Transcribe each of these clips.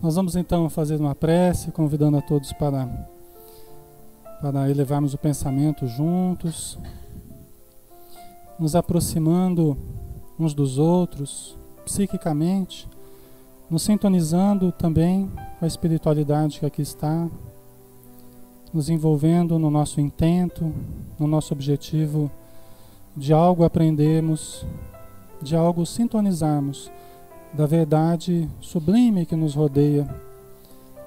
Nós vamos então fazer uma prece, convidando a todos para elevarmos o pensamento juntos, nos aproximando uns dos outros, psiquicamente, nos sintonizando também com a espiritualidade que aqui está, nos envolvendo no nosso intento, no nosso objetivo de algo aprendermos, de algo sintonizarmos da verdade sublime que nos rodeia,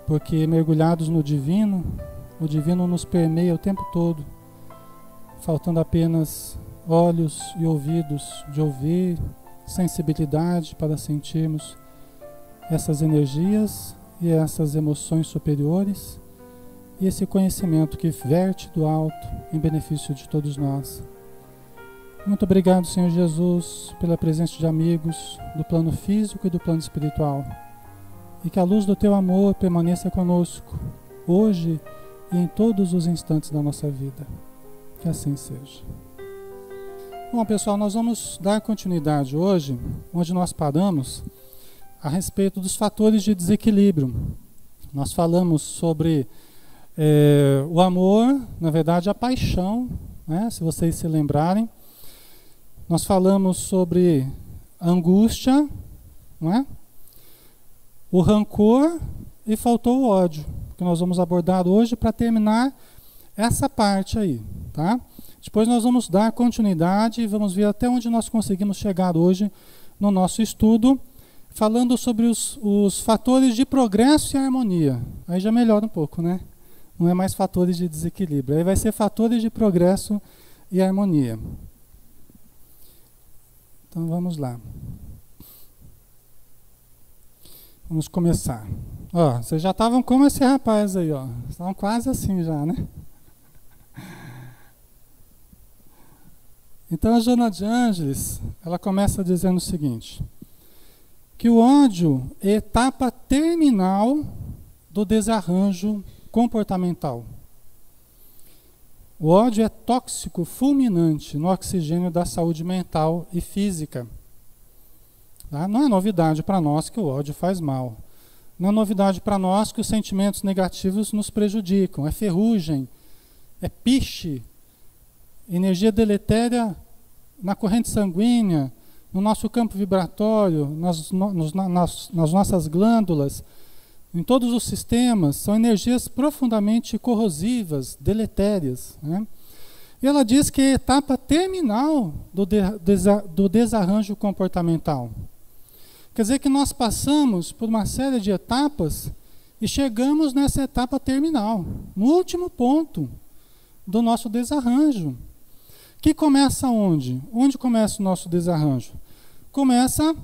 porque mergulhados no divino, o divino nos permeia o tempo todo, faltando apenas olhos e ouvidos de ouvir, sensibilidade para sentirmos essas energias e essas emoções superiores e esse conhecimento que verte do alto em benefício de todos nós. Muito obrigado, Senhor Jesus, pela presença de amigos do plano físico e do plano espiritual. E que a luz do Teu amor permaneça conosco, hoje e em todos os instantes da nossa vida. Que assim seja. Bom, pessoal, nós vamos dar continuidade hoje, onde nós paramos, a respeito dos fatores de desequilíbrio. Nós falamos sobre o amor, na verdade, a paixão, né, se vocês se lembrarem. Nós falamos sobre a angústia, não é? O rancor e faltou o ódio, que nós vamos abordar hoje para terminar essa parte aí, tá? Depois nós vamos dar continuidade e vamos ver até onde nós conseguimos chegar hoje no nosso estudo, falando sobre os fatores de progresso e harmonia. Aí já melhora um pouco, né? Não é mais fatores de desequilíbrio, aí vai ser fatores de progresso e harmonia. Então vamos lá. Vamos começar. Ó, vocês já estavam como esse rapaz aí, ó. Estavam quase assim já, né? Então a Joana de Ângeles, ela começa dizendo o seguinte: que o ódio é a etapa terminal do desarranjo comportamental. O ódio é tóxico fulminante no oxigênio da saúde mental e física. Tá? Não é novidade para nós que o ódio faz mal. Não é novidade para nós que os sentimentos negativos nos prejudicam. É ferrugem, é piche, energia deletéria na corrente sanguínea, no nosso campo vibratório, nas nossas glândulas, em todos os sistemas. São energias profundamente corrosivas, deletérias, né? E ela diz que é a etapa terminal do desarranjo comportamental. Quer dizer que nós passamos por uma série de etapas e chegamos nessa etapa terminal, no último ponto do nosso desarranjo. Que começa onde? Onde começa o nosso desarranjo? Começa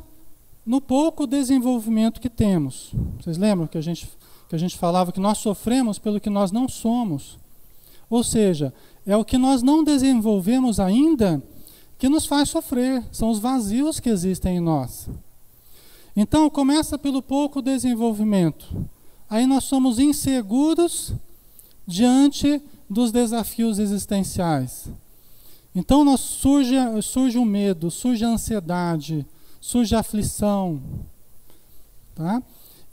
no pouco desenvolvimento que temos. Vocês lembram que a gente falava que nós sofremos pelo que nós não somos? Ou seja, é o que nós não desenvolvemos ainda que nos faz sofrer. São os vazios que existem em nós. Então, começa pelo pouco desenvolvimento. Aí nós somos inseguros diante dos desafios existenciais. Então, surge o medo, surge a ansiedade, surge a aflição. Tá?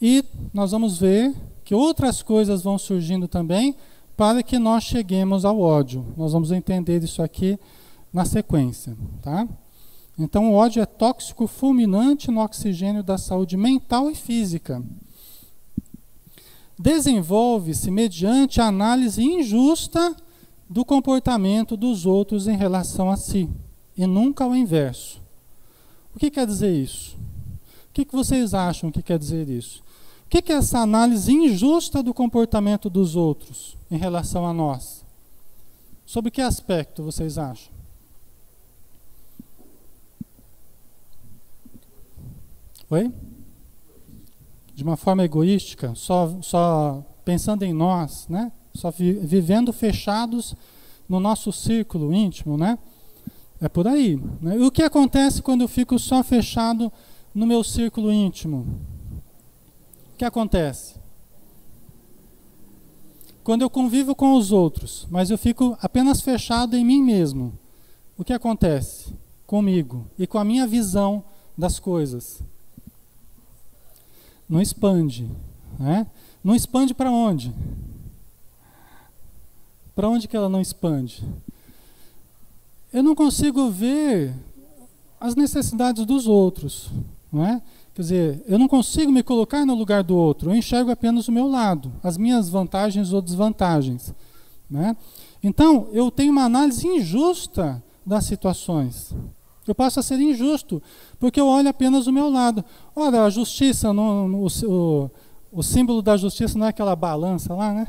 E nós vamos ver que outras coisas vão surgindo também para que nós cheguemos ao ódio. Nós vamos entender isso aqui na sequência. Tá? Então, o ódio é tóxico fulminante no oxigênio da saúde mental e física. Desenvolve-se mediante a análise injusta do comportamento dos outros em relação a si, e nunca ao inverso. O que quer dizer isso? O que vocês acham que quer dizer isso? O que é essa análise injusta do comportamento dos outros em relação a nós? Sobre que aspecto vocês acham? Oi? De uma forma egoística, só pensando em nós, né? Só vivendo fechados no nosso círculo íntimo, né? É por aí, né? E o que acontece quando eu fico só fechado no meu círculo íntimo? O que acontece? Quando eu convivo com os outros, mas eu fico apenas fechado em mim mesmo, o que acontece comigo e com a minha visão das coisas? Não expande, né? Não expande para onde? Para onde que ela não expande? Eu não consigo ver as necessidades dos outros, não é? Quer dizer, eu não consigo me colocar no lugar do outro, eu enxergo apenas o meu lado, as minhas vantagens ou desvantagens, né? Então, eu tenho uma análise injusta das situações. Eu passo a ser injusto, porque eu olho apenas o meu lado. Ora, a justiça, o símbolo da justiça não é aquela balança lá, né?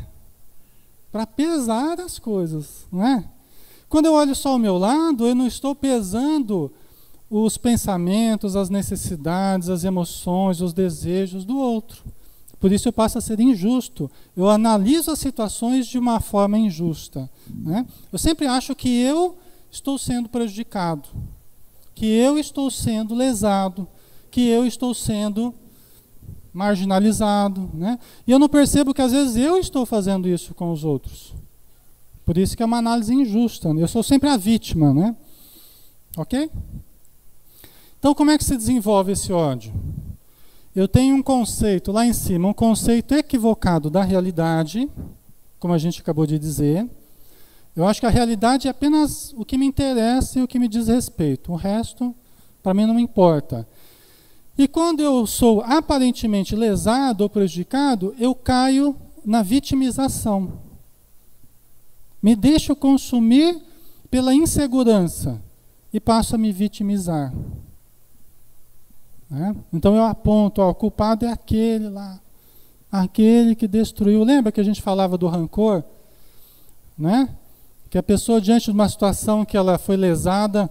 Para pesar as coisas, não é? Quando eu olho só o meu lado, eu não estou pesando os pensamentos, as necessidades, as emoções, os desejos do outro. Por isso eu passo a ser injusto. Eu analiso as situações de uma forma injusta, né? Eu sempre acho que eu estou sendo prejudicado, que eu estou sendo lesado, que eu estou sendo marginalizado, né? E eu não percebo que às vezes eu estou fazendo isso com os outros. Por isso que é uma análise injusta. Eu sou sempre a vítima, né? Ok? Então, como é que se desenvolve esse ódio? Eu tenho um conceito lá em cima, um conceito equivocado da realidade, como a gente acabou de dizer. Eu acho que a realidade é apenas o que me interessa e o que me diz respeito. O resto, para mim, não me importa. E quando eu sou aparentemente lesado ou prejudicado, eu caio na vitimização. Me deixo consumir pela insegurança e passo a me vitimizar. Né? Então eu aponto, ó, o culpado é aquele lá, aquele que destruiu. Lembra que a gente falava do rancor? Né? Que a pessoa, diante de uma situação que ela foi lesada,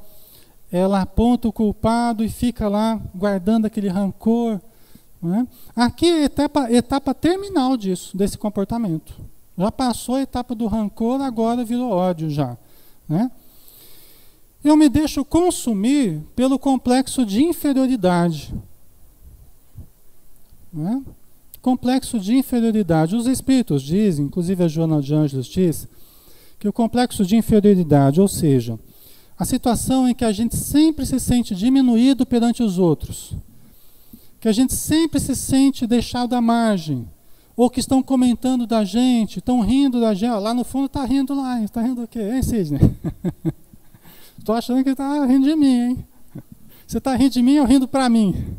ela aponta o culpado e fica lá guardando aquele rancor. Né? Aqui é a etapa terminal disso, desse comportamento. Já passou a etapa do rancor, agora virou ódio já. Né? Eu me deixo consumir pelo complexo de inferioridade. Né? Complexo de inferioridade. Os espíritos dizem, inclusive a Joana de Ângeles diz, que o complexo de inferioridade, ou seja, a situação em que a gente sempre se sente diminuído perante os outros, que a gente sempre se sente deixado à margem, ou que estão comentando da gente, estão rindo da gente, lá no fundo está rindo lá, está rindo o quê? Hein, Sidney? Estou achando que está rindo de mim, hein? Você está rindo de mim ou rindo para mim?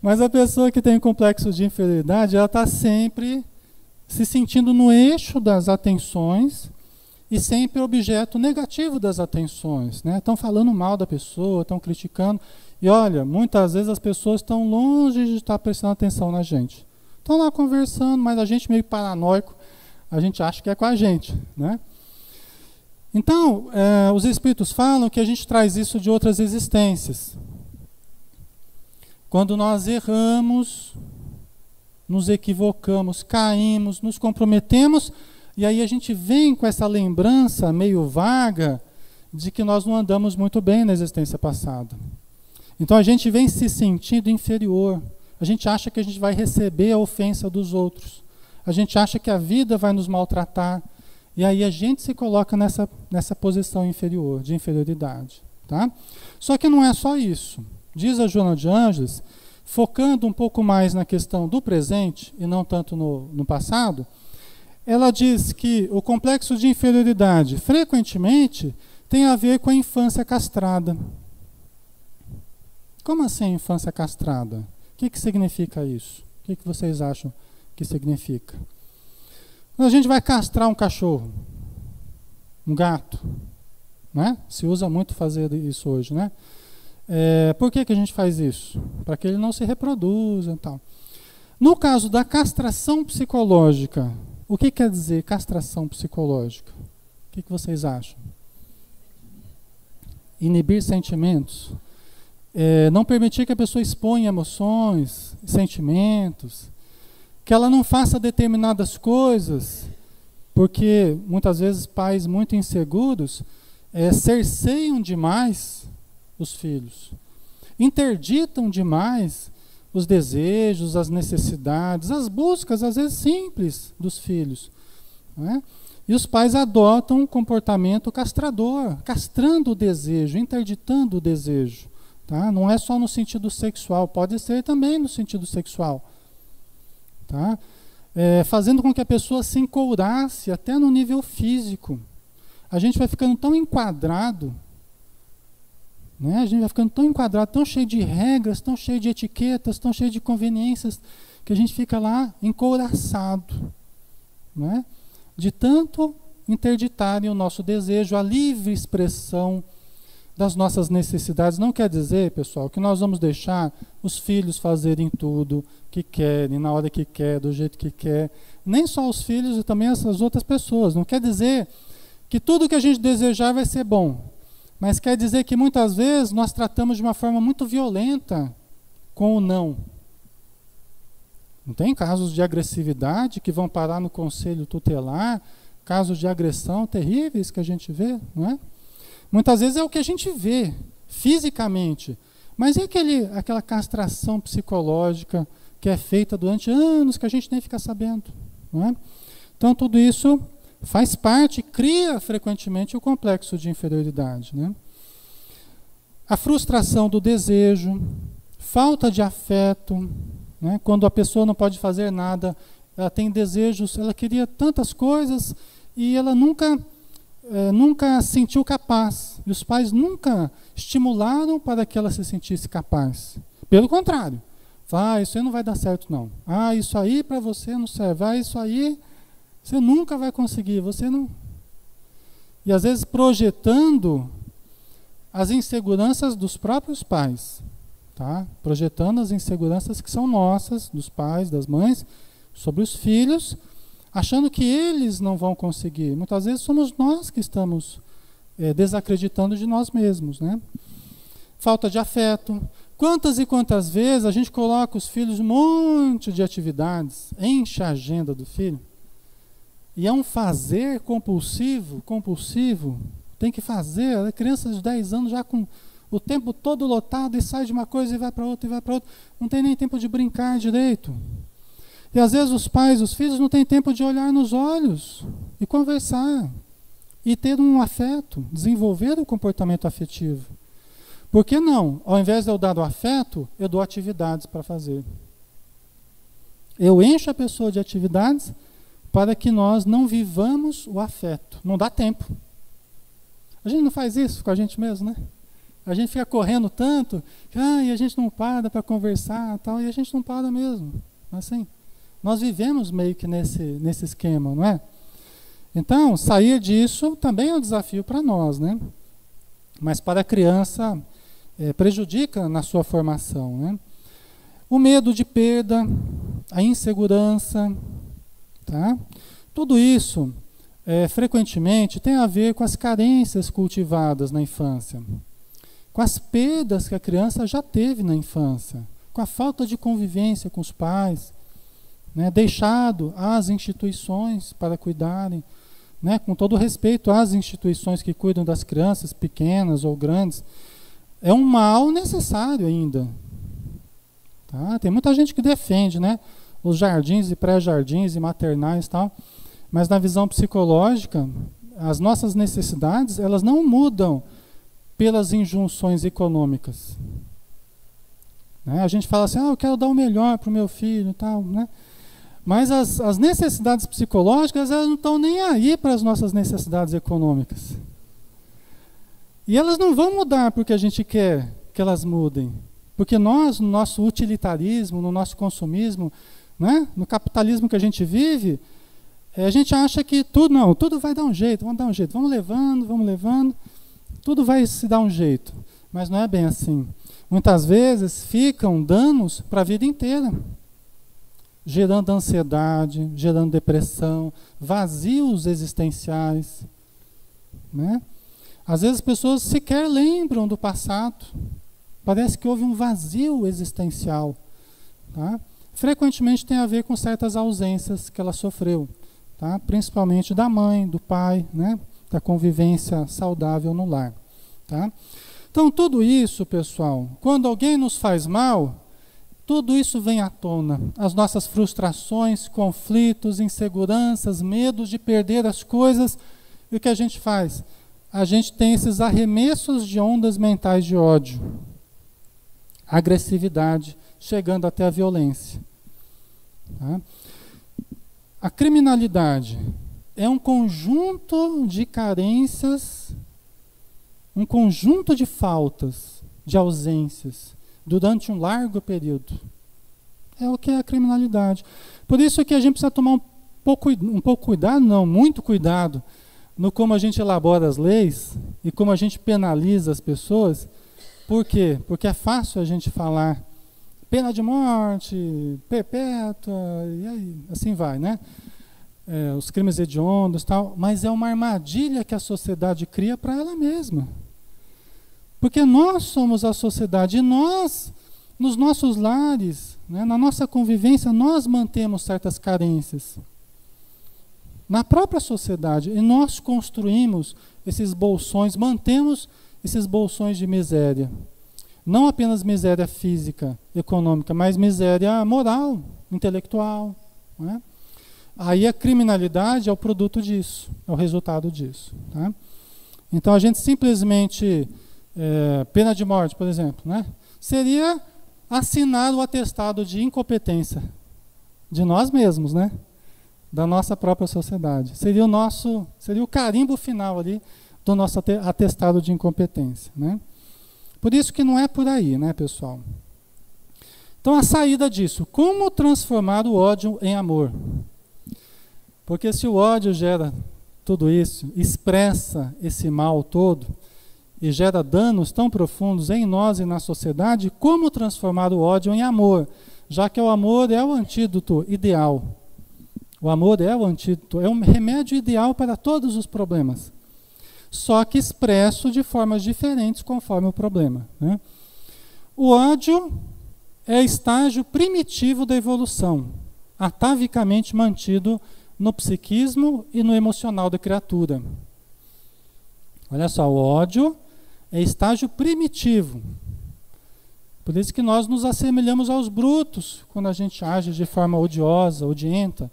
Mas a pessoa que tem complexo de inferioridade, ela está sempre se sentindo no eixo das atenções e sempre objeto negativo das atenções, né? Estão falando mal da pessoa, estão criticando. E olha, muitas vezes as pessoas estão longe de estar prestando atenção na gente. Estão lá conversando, mas a gente meio paranoico, a gente acha que é com a gente, né? Então, os espíritos falam que a gente traz isso de outras existências. Quando nós erramos, nos equivocamos, caímos, nos comprometemos, e aí a gente vem com essa lembrança meio vaga de que nós não andamos muito bem na existência passada. Então a gente vem se sentindo inferior. A gente acha que a gente vai receber a ofensa dos outros. A gente acha que a vida vai nos maltratar. E aí a gente se coloca nessa posição inferior, de inferioridade. Tá? Só que não é só isso. Diz a Joana de Ângeles, focando um pouco mais na questão do presente e não tanto no passado, ela diz que o complexo de inferioridade frequentemente tem a ver com a infância castrada. Como assim infância castrada? O que significa isso? O que vocês acham que significa? Quando a gente vai castrar um cachorro, um gato, né? Se usa muito fazer isso hoje, né? Por que a gente faz isso? Para que ele não se reproduza e tal. No caso da castração psicológica, o que quer dizer castração psicológica? O que vocês acham? Inibir sentimentos. Não permitir que a pessoa exponha emoções, sentimentos, que ela não faça determinadas coisas, porque muitas vezes pais muito inseguros cerceiam demais os filhos, interditam demais os desejos, as necessidades, as buscas, às vezes simples, dos filhos. Né? E os pais adotam um comportamento castrador, castrando o desejo, interditando o desejo. Tá? Não é só no sentido sexual, pode ser também no sentido sexual. tá? Fazendo com que a pessoa se encourace até no nível físico. A gente vai ficando tão enquadrado, né? A gente vai ficando tão enquadrado, tão cheio de regras, tão cheio de etiquetas, tão cheio de conveniências, que a gente fica lá encouraçado, né? De tanto interditarem o nosso desejo, a livre expressão das nossas necessidades. Não quer dizer, pessoal, que nós vamos deixar os filhos fazerem tudo que querem, na hora que quer, do jeito que quer. Nem só os filhos, e também as outras pessoas. Não quer dizer que tudo que a gente desejar vai ser bom. Mas quer dizer que muitas vezes nós tratamos de uma forma muito violenta com o não. Não tem casos de agressividade que vão parar no conselho tutelar, casos de agressão terríveis que a gente vê, não é? Muitas vezes é o que a gente vê fisicamente, mas é aquela castração psicológica que é feita durante anos que a gente nem fica sabendo, não é? Então tudo isso faz parte, cria frequentemente o complexo de inferioridade, né? A frustração do desejo, falta de afeto, né? Quando a pessoa não pode fazer nada, ela tem desejos, ela queria tantas coisas e ela nunca sentiu capaz. E os pais nunca estimularam para que ela se sentisse capaz. Pelo contrário, isso aí não vai dar certo não. Isso aí para você não serve. Isso aí você nunca vai conseguir. Você não. E às vezes projetando as inseguranças dos próprios pais, tá? Projetando as inseguranças que são nossas, dos pais, das mães, sobre os filhos, achando que eles não vão conseguir. Muitas vezes somos nós que estamos desacreditando de nós mesmos, né? Falta de afeto. Quantas e quantas vezes a gente coloca os filhos um monte de atividades, enche a agenda do filho, e é um fazer compulsivo, tem que fazer, a criança de 10 anos já com o tempo todo lotado, e sai de uma coisa e vai para outra, não tem nem tempo de brincar direito. E às vezes os pais, os filhos não têm tempo de olhar nos olhos e conversar e ter um afeto, desenvolver o comportamento afetivo. Por que não? Ao invés de eu dar o afeto, eu dou atividades para fazer. Eu encho a pessoa de atividades para que nós não vivamos o afeto. Não dá tempo. A gente não faz isso com a gente mesmo, né? A gente fica correndo tanto, e a gente não para conversar, tal, e a gente não para mesmo. Assim. Nós vivemos meio que nesse esquema, não é? Então, sair disso também é um desafio para nós, né? Mas para a criança, prejudica na sua formação, né? O medo de perda, a insegurança, tá? Tudo isso, frequentemente, tem a ver com as carências cultivadas na infância, com as perdas que a criança já teve na infância, com a falta de convivência com os pais, né, deixado às instituições para cuidarem, né, com todo respeito às instituições que cuidam das crianças pequenas ou grandes, é um mal necessário ainda. Tá? Tem muita gente que defende, né, os jardins e pré-jardins e maternais e tal, mas na visão psicológica, as nossas necessidades, elas não mudam pelas injunções econômicas. Né? A gente fala assim, eu quero dar o melhor para o meu filho e tal, né? Mas as necessidades psicológicas, elas não estão nem aí para as nossas necessidades econômicas. E elas não vão mudar porque a gente quer que elas mudem. Porque nós, no nosso utilitarismo, no nosso consumismo, né, no capitalismo que a gente vive, a gente acha que tudo vai dar um jeito, vamos levando, tudo vai se dar um jeito. Mas não é bem assim. Muitas vezes ficam danos para a vida inteira. Gerando ansiedade, gerando depressão, vazios existenciais, né? Às vezes as pessoas sequer lembram do passado, parece que houve um vazio existencial, tá? Frequentemente tem a ver com certas ausências que ela sofreu, tá? Principalmente da mãe, do pai, né? Da convivência saudável no lar, tá? Então tudo isso, pessoal, quando alguém nos faz mal, tudo isso vem à tona, as nossas frustrações, conflitos, inseguranças, medos de perder as coisas. E o que a gente faz? A gente tem esses arremessos de ondas mentais de ódio, agressividade, chegando até a violência. Tá? A criminalidade é um conjunto de carências, um conjunto de faltas, de ausências, durante um largo período. É o que é a criminalidade. Por isso que a gente precisa tomar muito cuidado no como a gente elabora as leis e como a gente penaliza as pessoas. Por quê? Porque é fácil a gente falar pena de morte, perpétua, e aí, assim vai, né? Os crimes hediondos e tal, mas é uma armadilha que a sociedade cria para ela mesma. Porque nós somos a sociedade e nós, nos nossos lares, né, na nossa convivência, nós mantemos certas carências. Na própria sociedade, e nós construímos esses bolsões, mantemos esses bolsões de miséria. Não apenas miséria física, econômica, mas miséria moral, intelectual. Né? Aí a criminalidade é o produto disso, é o resultado disso. Tá? Então a gente simplesmente, pena de morte, por exemplo, né? Seria assinar o atestado de incompetência de nós mesmos, né? Da nossa própria sociedade. Seria o carimbo final ali do nosso atestado de incompetência, né? Por isso que não é por aí, né, pessoal? Então, a saída disso. Como transformar o ódio em amor? Porque se o ódio gera tudo isso, expressa esse mal todo e gera danos tão profundos em nós e na sociedade, como transformar o ódio em amor? Já que o amor é o antídoto ideal. O amor é o antídoto, é um remédio ideal para todos os problemas. Só que expresso de formas diferentes conforme o problema. Né? O ódio é estágio primitivo da evolução, atavicamente mantido no psiquismo e no emocional da criatura. Olha só, o ódio é estágio primitivo. Por isso que nós nos assemelhamos aos brutos quando a gente age de forma odiosa, odienta,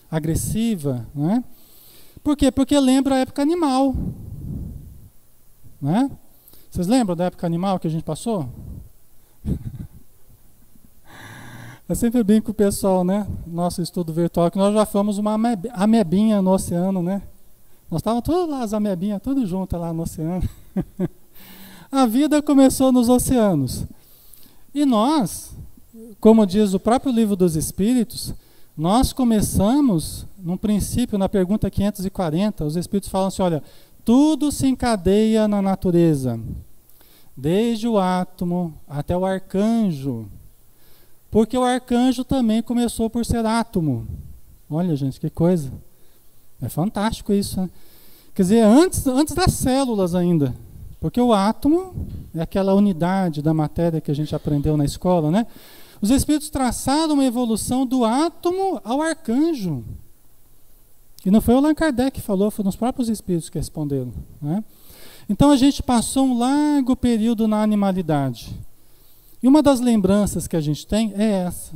agressiva. Né? Por quê? Porque lembra a época animal. Né? Vocês lembram da época animal que a gente passou? Eu sempre brinco com o pessoal, né? Nosso estudo virtual, que nós já fomos uma amebinha no oceano, né? Nós estávamos todas lá, as amebinhas, tudo junto lá no oceano. A vida começou nos oceanos. E nós, como diz o próprio Livro dos Espíritos, nós começamos, num princípio, na pergunta 540, os Espíritos falam assim, olha, tudo se encadeia na natureza, desde o átomo até o arcanjo, porque o arcanjo também começou por ser átomo. Olha, gente, que coisa. É fantástico isso, né? Quer dizer, antes das células ainda, porque o átomo é aquela unidade da matéria que a gente aprendeu na escola, né? Os Espíritos traçaram uma evolução do átomo ao arcanjo. E não foi o Allan Kardec que falou, foram os próprios Espíritos que responderam. Né? Então a gente passou um largo período na animalidade. E uma das lembranças que a gente tem é essa,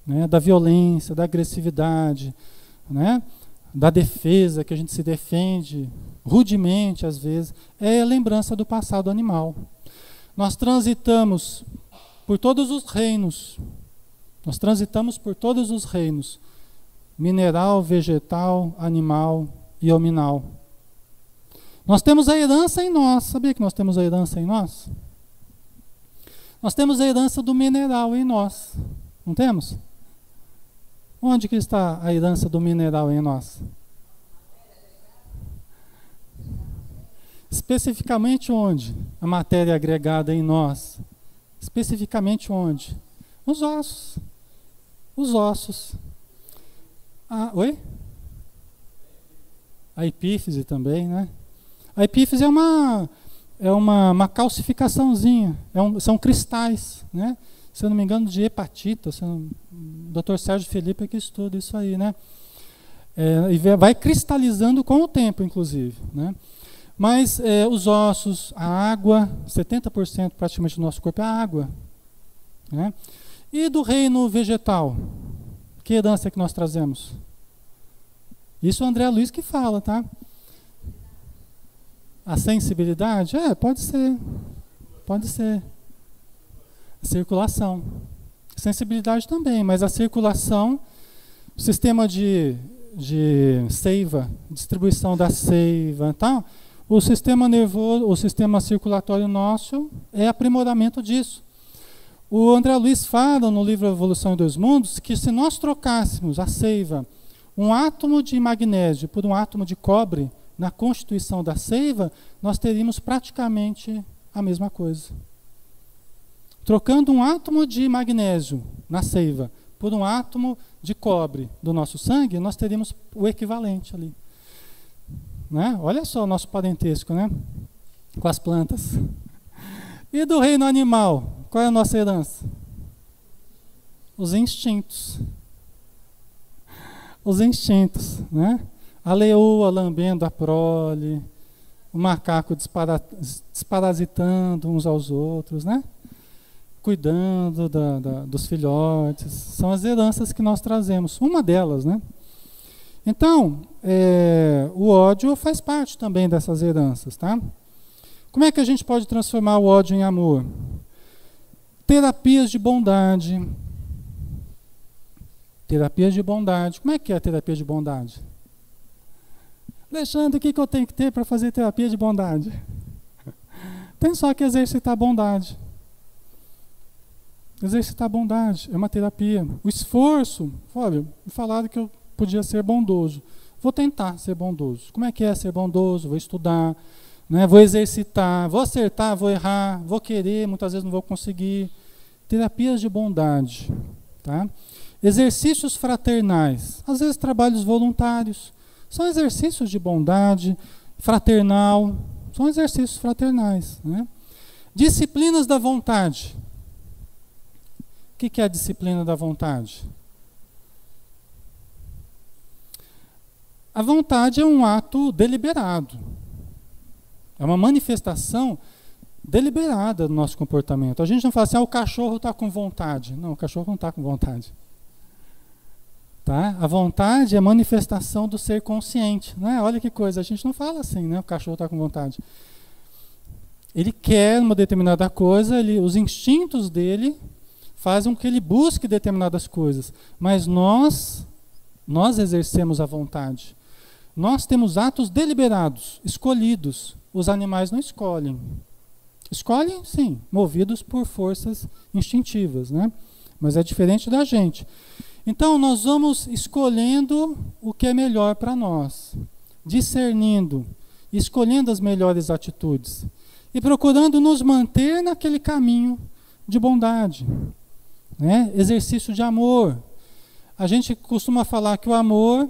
né? Da violência, da agressividade, né? Da defesa, que a gente se defende rudemente às vezes, é a lembrança do passado animal. Nós transitamos por todos os reinos, mineral, vegetal, animal e hominal. Nós temos a herança em nós. Sabia que nós temos a herança em nós? Nós temos a herança do mineral em nós. Não temos? Onde que está a herança do mineral em nós? Especificamente onde? A matéria agregada em nós. Especificamente onde? Os ossos. Os ossos. Oi? A epífise também, né? A epífise é uma calcificaçãozinha, são cristais, né? Se eu não me engano, de hepatita, o Dr. Sérgio Felipe é que estuda isso aí, né? E vai cristalizando com o tempo, inclusive, né? Mas os ossos, a água, 70% praticamente do nosso corpo é água, né? E do reino vegetal? Que herança que nós trazemos? Isso o André Luiz que fala, tá? A sensibilidade? Pode ser. Pode ser. A circulação. Sensibilidade também, mas a circulação O sistema de seiva, distribuição da seiva, tá? O sistema nervoso, o sistema circulatório nosso é aprimoramento disso. O André Luiz fala no livro Evolução dos Mundos que se nós trocássemos a seiva, um átomo de magnésio por um átomo de cobre na constituição da seiva, nós teríamos praticamente a mesma coisa. Trocando um átomo de magnésio na seiva por um átomo de cobre do nosso sangue, nós teríamos o equivalente ali. Né? Olha só o nosso parentesco, né? Com as plantas. E do reino animal, qual é a nossa herança? Os instintos. Os instintos, né? A leoa lambendo a prole, o macaco desparasitando uns aos outros, né? Cuidando dos filhotes. São as heranças que nós trazemos. Uma delas, né? Então, o ódio faz parte também dessas heranças, tá? Como é que a gente pode transformar o ódio em amor? Terapias de bondade. Terapias de bondade. Como é que é a terapia de bondade? Alexandre, o que eu tenho que ter para fazer terapia de bondade? Tem só que exercitar a bondade. Exercitar a bondade é uma terapia. O esforço, olha, me falaram que eu podia ser bondoso. Vou tentar ser bondoso. Como é que é ser bondoso? Vou estudar, né? Vou exercitar, vou acertar, vou errar, vou querer, muitas vezes não vou conseguir. Terapias de bondade, tá? Exercícios fraternais, às vezes trabalhos voluntários, são exercícios de bondade fraternal, são exercícios fraternais, né? Disciplinas da vontade. O que é a disciplina da vontade? A vontade é um ato deliberado, é uma manifestação deliberada do nosso comportamento. A gente não fala assim, o cachorro está com vontade. Não, o cachorro não está com vontade. Tá? A vontade é a manifestação do ser consciente. Né? Olha que coisa, a gente não fala assim, né? O cachorro está com vontade. Ele quer uma determinada coisa, os instintos dele fazem com que ele busque determinadas coisas. Mas nós exercemos a vontade. Nós temos atos deliberados, escolhidos. Os animais não escolhem. Escolhem, sim, movidos por forças instintivas, né? Mas é diferente da gente. Então, nós vamos escolhendo o que é melhor para nós, discernindo, escolhendo as melhores atitudes e procurando nos manter naquele caminho de bondade, né? Exercício de amor. A gente costuma falar que o amor,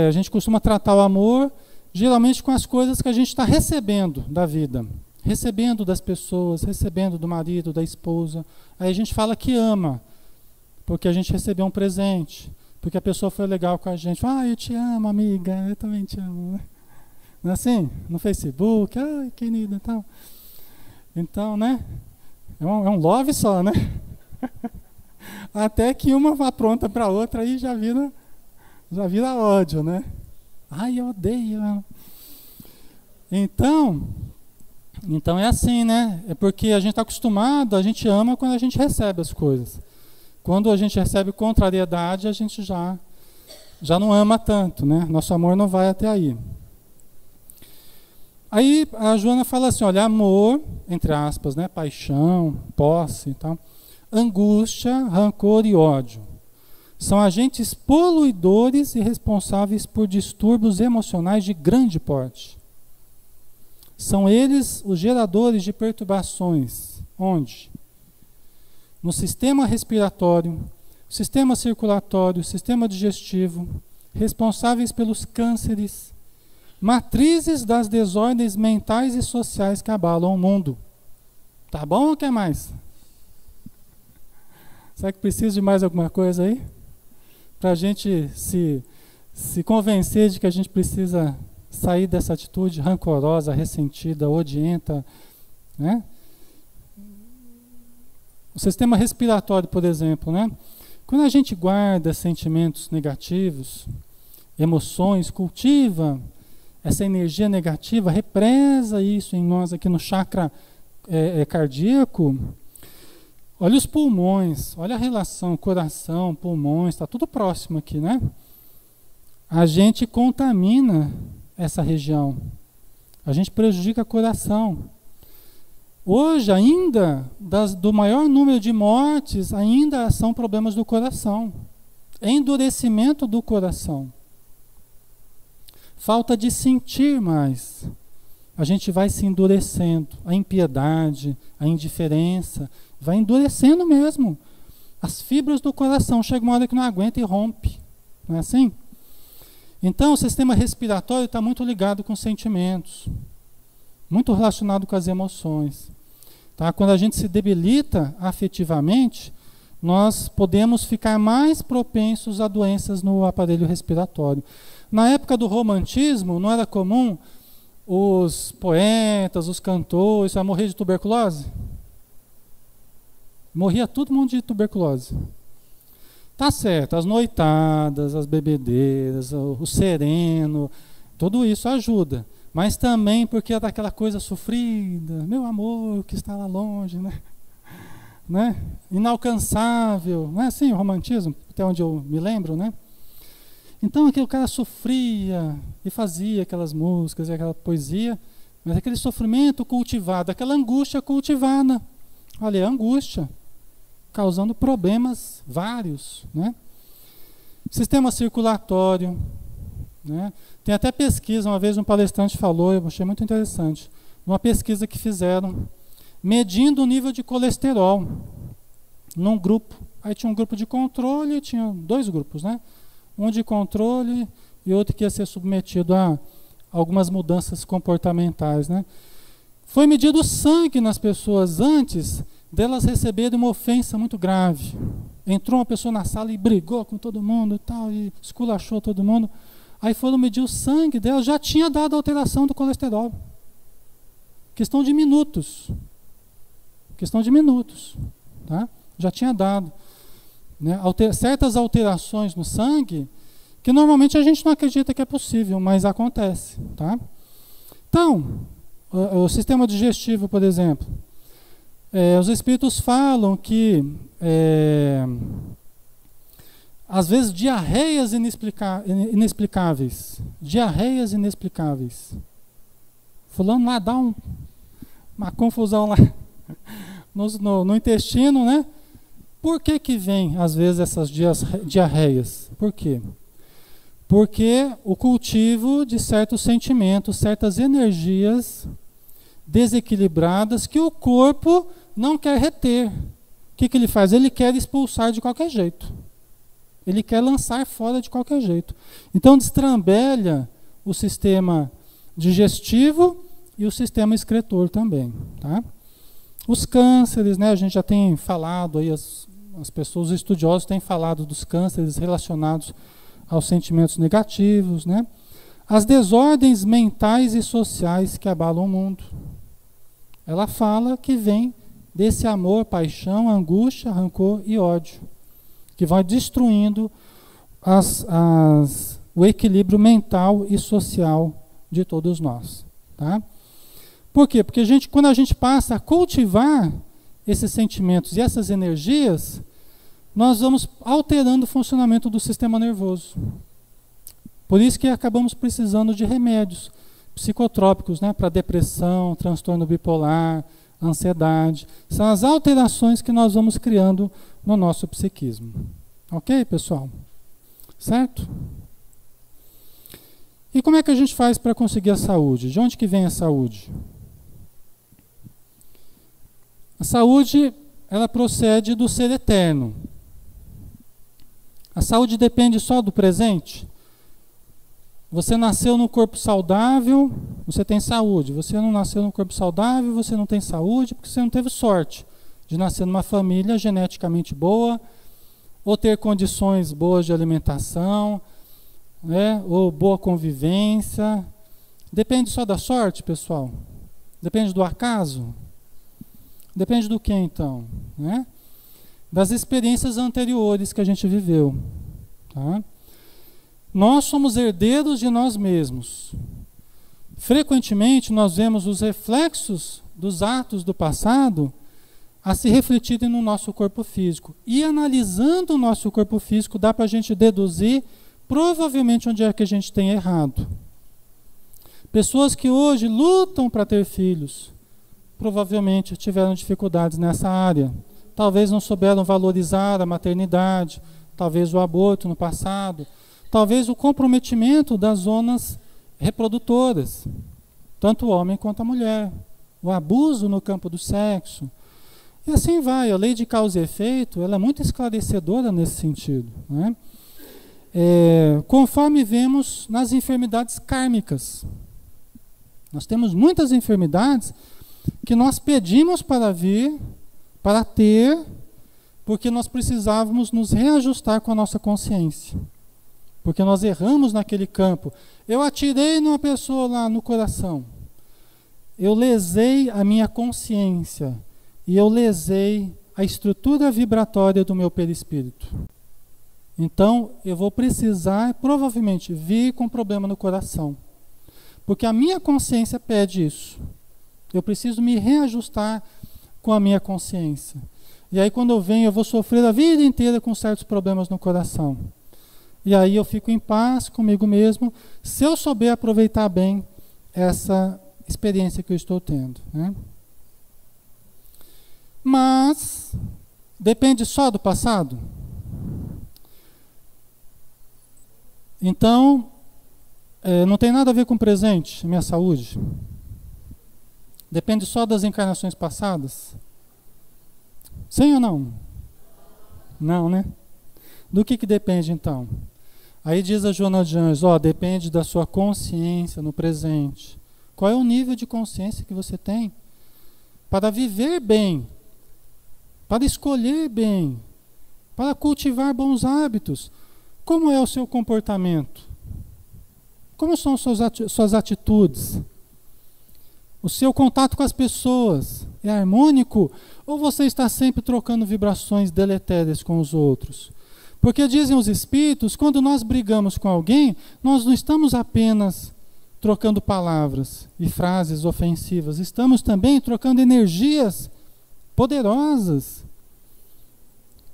a gente costuma tratar o amor geralmente com as coisas que a gente está recebendo da vida, recebendo das pessoas, recebendo do marido, da esposa. Aí a gente fala que ama, porque a gente recebeu um presente, porque a pessoa foi legal com a gente. Eu te amo, amiga, eu também te amo. Não é assim? No Facebook, ai, querida e tal. Então, né? É um love só, né? Até que uma vá pronta para a outra e já vira ódio, né? Ai, eu odeio. Então é assim, né? É porque a gente está acostumado, a gente ama quando a gente recebe as coisas. Quando a gente recebe contrariedade, a gente já não ama tanto, né? Nosso amor não vai até aí. Aí a Joana fala assim, olha, amor, entre aspas, né? Paixão, posse e tal, angústia, rancor e ódio. São agentes poluidores e responsáveis por distúrbios emocionais de grande porte. São eles os geradores de perturbações. Onde? No sistema respiratório, sistema circulatório, sistema digestivo, responsáveis pelos cânceres, matrizes das desordens mentais e sociais que abalam o mundo. Tá bom ou quer mais? Será que precisa de mais alguma coisa aí? Para a gente se convencer de que a gente precisa sair dessa atitude rancorosa, ressentida, odienta, né? O sistema respiratório, por exemplo, né? Quando a gente guarda sentimentos negativos, emoções, cultiva essa energia negativa, represa isso em nós aqui no chakra cardíaco, Olha os pulmões, olha a relação coração, pulmões, está tudo próximo aqui, né? A gente contamina essa região. A gente prejudica o coração. Hoje, ainda, do maior número de mortes, ainda são problemas do coração. Endurecimento do coração. Falta de sentir mais. A gente vai se endurecendo. A impiedade, a indiferença, vai endurecendo mesmo. As fibras do coração, chega uma hora que não aguenta e rompe. Não é assim? Então, o sistema respiratório está muito ligado com sentimentos. Muito relacionado com as emoções. Tá? Quando a gente se debilita afetivamente, nós podemos ficar mais propensos a doenças no aparelho respiratório. Na época do romantismo, não era comum os poetas, os cantores, a morrer de tuberculose? Morria todo mundo de tuberculose. Tá certo, as noitadas, as bebedeiras, o sereno, tudo isso ajuda. Mas também porque é daquela coisa sofrida, meu amor que está lá longe, né? Inalcançável, não é assim o romantismo, até onde eu me lembro, né? Então aquele cara sofria e fazia aquelas músicas e aquela poesia, mas aquele sofrimento cultivado, aquela angústia cultivada, olha, a angústia, causando problemas vários, né? Sistema circulatório, né? Tem até pesquisa, uma vez um palestrante falou, eu achei muito interessante, uma pesquisa que fizeram, medindo o nível de colesterol num grupo. Aí tinha um grupo de controle, tinha 2 grupos, né? Um de controle e outro que ia ser submetido a algumas mudanças comportamentais, né? Foi medido o sangue nas pessoas antes delas receberem uma ofensa muito grave. Entrou uma pessoa na sala e brigou com todo mundo e tal, e esculachou todo mundo. Aí foram medir o sangue dela, já tinha dado alteração do colesterol. Questão de minutos. Tá? Já tinha dado. Né? Certas alterações no sangue, que normalmente a gente não acredita que é possível, mas acontece. Tá? Então, o sistema digestivo, por exemplo, os espíritos falam que às vezes diarreias inexplicáveis. Diarreias inexplicáveis. Fulano lá dá uma confusão lá no intestino, né? Por que vem, às vezes, essas diarreias? Por quê? Porque o cultivo de certos sentimentos, certas energias desequilibradas que o corpo não quer reter. O que ele faz? Ele quer expulsar de qualquer jeito. Ele quer lançar fora de qualquer jeito. Então destrambelha o sistema digestivo e o sistema excretor também. Tá? Os cânceres, né, a gente já tem falado, aí as pessoas, os estudiosos têm falado dos cânceres relacionados aos sentimentos negativos. Né? As desordens mentais e sociais que abalam o mundo. Ela fala que vem desse amor, paixão, angústia, rancor e ódio, que vai destruindo o equilíbrio mental e social de todos nós. Tá? Por quê? Porque quando a gente passa a cultivar esses sentimentos e essas energias, nós vamos alterando o funcionamento do sistema nervoso. Por isso que acabamos precisando de remédios psicotrópicos, né, para depressão, transtorno bipolar, ansiedade. São as alterações que nós vamos criando no nosso psiquismo. Ok, pessoal? Certo? E como é que a gente faz para conseguir a saúde? De onde que vem a saúde? A saúde, ela procede do ser eterno. A saúde depende só do presente? Você nasceu num corpo saudável, você tem saúde. Você não nasceu num corpo saudável, você não tem saúde, porque você não teve sorte de nascer numa família geneticamente boa, ou ter condições boas de alimentação, né, ou boa convivência. Depende só da sorte, pessoal? Depende do acaso? Depende do que, então? Né? Das experiências anteriores que a gente viveu. Tá? Nós somos herdeiros de nós mesmos. Frequentemente nós vemos os reflexos dos atos do passado a se refletirem no nosso corpo físico. E analisando o nosso corpo físico, dá para a gente deduzir provavelmente onde é que a gente tem errado. Pessoas que hoje lutam para ter filhos, provavelmente tiveram dificuldades nessa área. Talvez não souberam valorizar a maternidade, talvez o aborto no passado, talvez o comprometimento das zonas reprodutoras, tanto o homem quanto a mulher, o abuso no campo do sexo. E assim vai, a lei de causa e efeito, ela é muito esclarecedora nesse sentido, né? Conforme vemos nas enfermidades kármicas. Nós temos muitas enfermidades que nós pedimos para vir, para ter, porque nós precisávamos nos reajustar com a nossa consciência. Porque nós erramos naquele campo. Eu atirei numa pessoa lá no coração. Eu lesei a minha consciência. E eu lesei a estrutura vibratória do meu perispírito. Então, eu vou precisar, provavelmente, vir com problema no coração. Porque a minha consciência pede isso. Eu preciso me reajustar com a minha consciência. E aí, quando eu venho, eu vou sofrer a vida inteira com certos problemas no coração. E aí eu fico em paz comigo mesmo, se eu souber aproveitar bem essa experiência que eu estou tendo, né? Mas, depende só do passado? Então, não tem nada a ver com o presente, minha saúde? Depende só das encarnações passadas? Sim ou não? Não, né? Do que depende então? Aí diz a Joana de Anjos, depende da sua consciência no presente. Qual é o nível de consciência que você tem? Para viver bem, para escolher bem, para cultivar bons hábitos. Como é o seu comportamento? Como são suas atitudes? O seu contato com as pessoas é harmônico? Ou você está sempre trocando vibrações deletérias com os outros? Porque dizem os espíritos, quando nós brigamos com alguém, nós não estamos apenas trocando palavras e frases ofensivas, estamos também trocando energias poderosas.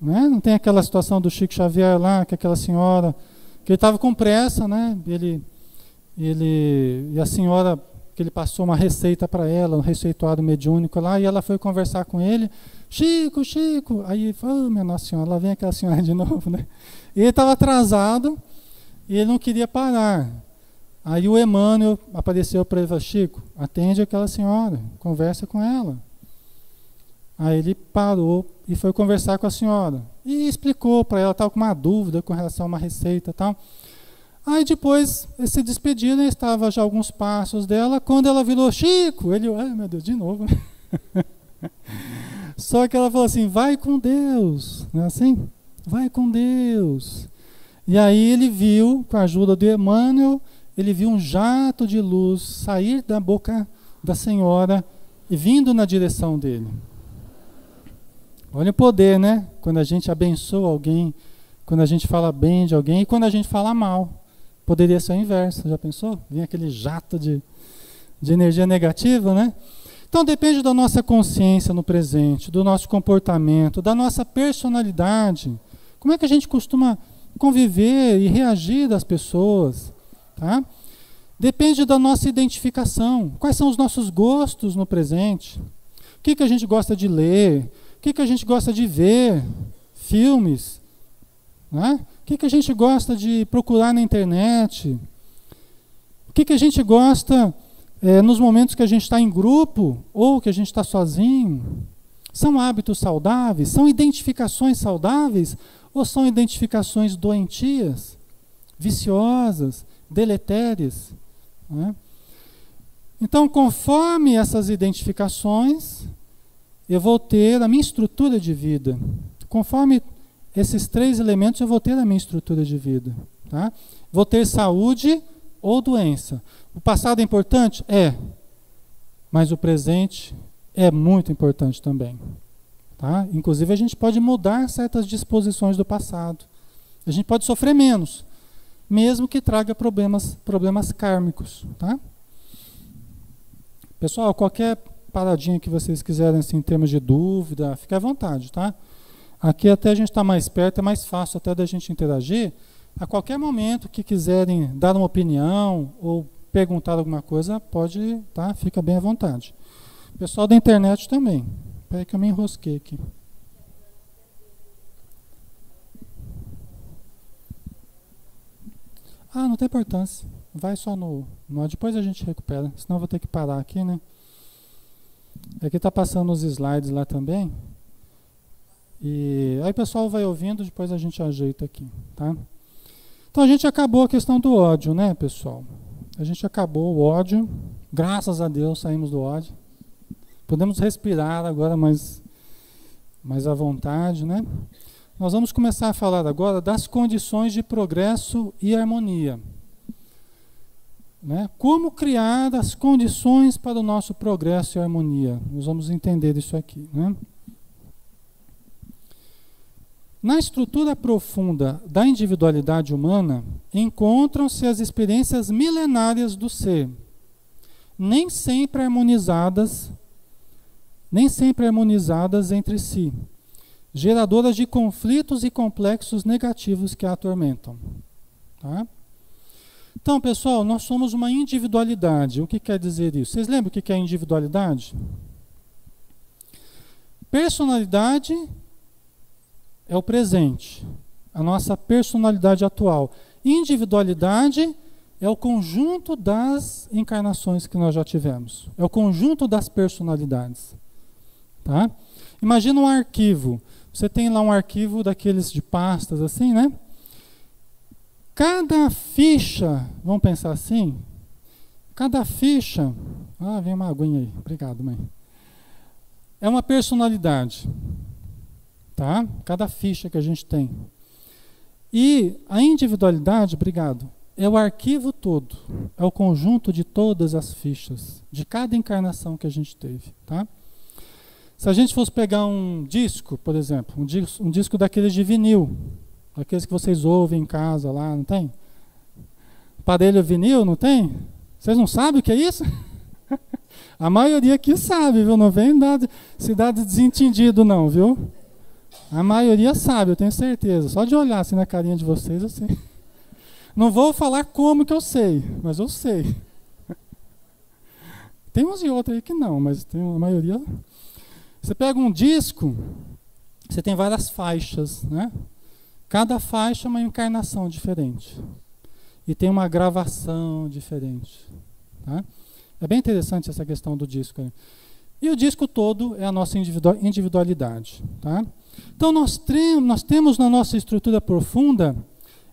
Não tem aquela situação do Chico Xavier lá, que aquela senhora, que ele estava com pressa, né? E a senhora, que ele passou uma receita para ela, um receituário mediúnico lá, e ela foi conversar com ele. Chico, Chico. Aí ele falou, minha Nossa Senhora, lá vem aquela senhora de novo, né? E ele estava atrasado e ele não queria parar. Aí o Emmanuel apareceu para ele e falou, Chico, atende aquela senhora, conversa com ela. Aí ele parou e foi conversar com a senhora. E explicou para ela, estava com uma dúvida com relação a uma receita e tal. Aí depois, eles se despediram, estava já alguns passos dela, quando ela virou, Chico, ele, ai meu Deus, de novo. Só que ela falou assim, vai com Deus, não é assim? Vai com Deus. E aí ele viu, com a ajuda do Emmanuel, ele viu um jato de luz sair da boca da senhora e vindo na direção dele. Olha o poder, né? Quando a gente abençoa alguém, quando a gente fala bem de alguém e quando a gente fala mal. Poderia ser o inverso, já pensou? Vem aquele jato de energia negativa, né? Então depende da nossa consciência no presente, do nosso comportamento, da nossa personalidade. Como é que a gente costuma conviver e reagir das pessoas, tá? Depende da nossa identificação. Quais são os nossos gostos no presente? O que a gente gosta de ler? O que a gente gosta de ver? Filmes, né? O que a gente gosta de procurar na internet? O que a gente gosta nos momentos que a gente está em grupo ou que a gente está sozinho? São hábitos saudáveis? São identificações saudáveis? Ou são identificações doentias, viciosas, deletérias? Né? Então, conforme essas identificações, eu vou ter a minha estrutura de vida. Conforme esses 3 elementos, eu vou ter a minha estrutura de vida. Tá? Vou ter saúde ou doença. O passado é importante? É. Mas o presente é muito importante também. Tá? Inclusive, a gente pode mudar certas disposições do passado. A gente pode sofrer menos, mesmo que traga problemas kármicos. Tá? Pessoal, qualquer paradinha que vocês quiserem, assim, em termos de dúvida, fique à vontade, tá? Aqui até a gente está mais perto, é mais fácil até da gente interagir. A qualquer momento que quiserem dar uma opinião ou perguntar alguma coisa, pode, tá? Fica bem à vontade. Pessoal da internet também. Espera que eu me enrosquei aqui. Ah, não tem importância. Vai só no... Depois a gente recupera. Senão eu vou ter que parar aqui, né? Aqui está passando os slides lá também. E aí o pessoal vai ouvindo, depois a gente ajeita aqui, tá? Então a gente acabou a questão do ódio, né, pessoal? A gente acabou o ódio. Graças a Deus saímos do ódio. Podemos respirar agora mais à vontade, né? Nós vamos começar a falar agora das condições de progresso e harmonia. Né? Como criar as condições para o nosso progresso e harmonia? Nós vamos entender isso aqui, né? Na estrutura profunda da individualidade humana, encontram-se as experiências milenárias do ser, nem sempre harmonizadas entre si, geradoras de conflitos e complexos negativos que a atormentam. Tá? Então, pessoal, nós somos uma individualidade. O que quer dizer isso? Vocês lembram o que é individualidade? Personalidade é o presente, a nossa personalidade atual. Individualidade é o conjunto das encarnações que nós já tivemos. É o conjunto das personalidades. Tá? Imagina um arquivo. Você tem lá um arquivo daqueles de pastas assim, né? Cada ficha, vamos pensar assim, cada ficha... Ah, vem uma aguinha aí. Obrigado, mãe. É uma personalidade. Tá? Cada ficha que a gente tem. E a individualidade, obrigado, é o arquivo todo. É o conjunto de todas as fichas, de cada encarnação que a gente teve. Tá? Se a gente fosse pegar um disco, por exemplo, um disco daqueles de vinil, daqueles que vocês ouvem em casa lá, não tem? Aparelho vinil, não tem? Vocês não sabem o que é isso? A maioria aqui sabe, viu? Não vem cidade desentendido não, viu? A maioria sabe, eu tenho certeza. Só de olhar assim na carinha de vocês, eu sei. Não vou falar como que eu sei, mas eu sei. Tem uns e outros aí que não, mas tem a maioria. Você pega um disco, você tem várias faixas, né? Cada faixa é uma encarnação diferente. E tem uma gravação diferente. Tá? É bem interessante essa questão do disco aí. E o disco todo é a nossa individualidade. Tá? Então nós temos na nossa estrutura profunda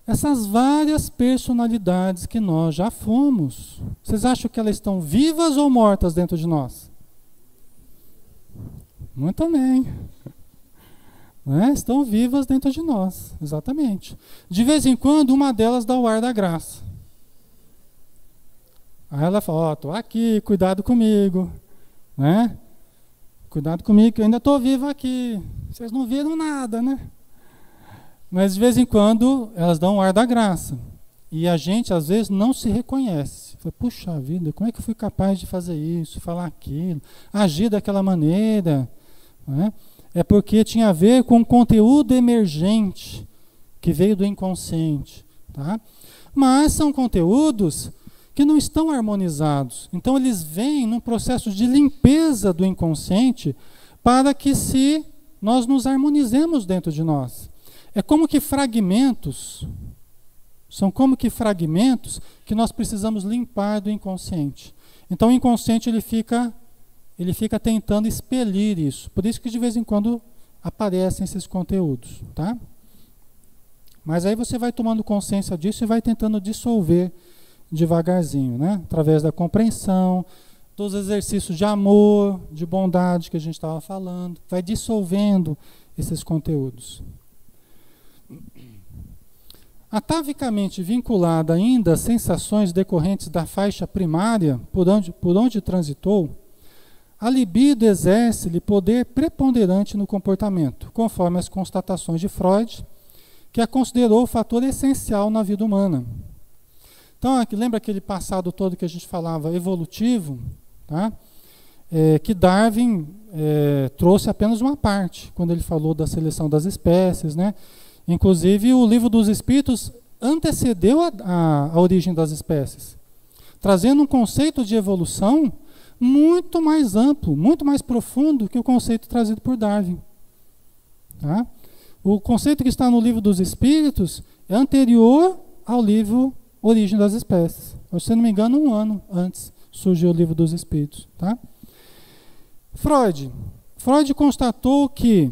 essas várias personalidades que nós já fomos. Vocês acham que elas estão vivas ou mortas dentro de nós? Muito bem. Né? Estão vivas dentro de nós, exatamente. De vez em quando uma delas dá o ar da graça. Aí ela fala, estou aqui, cuidado comigo. Né? Cuidado comigo que eu ainda estou vivo aqui. Vocês não viram nada, né? Mas de vez em quando elas dão o ar da graça. E a gente às vezes não se reconhece. Fala, puxa vida, como é que eu fui capaz de fazer isso, falar aquilo, agir daquela maneira? Né? É porque tinha a ver com conteúdo emergente que veio do inconsciente. Tá? Mas são conteúdos que não estão harmonizados. Então eles vêm num processo de limpeza do inconsciente para que nós nos harmonizemos dentro de nós. É como que fragmentos, são como que fragmentos que nós precisamos limpar do inconsciente. Então o inconsciente ele fica tentando expelir isso. Por isso que de vez em quando aparecem esses conteúdos. Tá? Mas aí você vai tomando consciência disso e vai tentando dissolver devagarzinho, né? Através da compreensão, dos exercícios de amor, de bondade que a gente estava falando, vai dissolvendo esses conteúdos. Atavicamente vinculada ainda às sensações decorrentes da faixa primária por onde transitou, a libido exerce-lhe poder preponderante no comportamento, conforme as constatações de Freud, que a considerou o fator essencial na vida humana. Então, lembra aquele passado todo que a gente falava evolutivo? Tá? que Darwin trouxe apenas uma parte, quando ele falou da seleção das espécies, né? Inclusive, o Livro dos Espíritos antecedeu a origem das espécies, trazendo um conceito de evolução muito mais amplo, muito mais profundo que o conceito trazido por Darwin. Tá? O conceito que está no Livro dos Espíritos é anterior ao livro Origem das Espécies. Se não me engano, 1 ano antes surgiu o Livro dos Espíritos. Tá? Freud constatou que,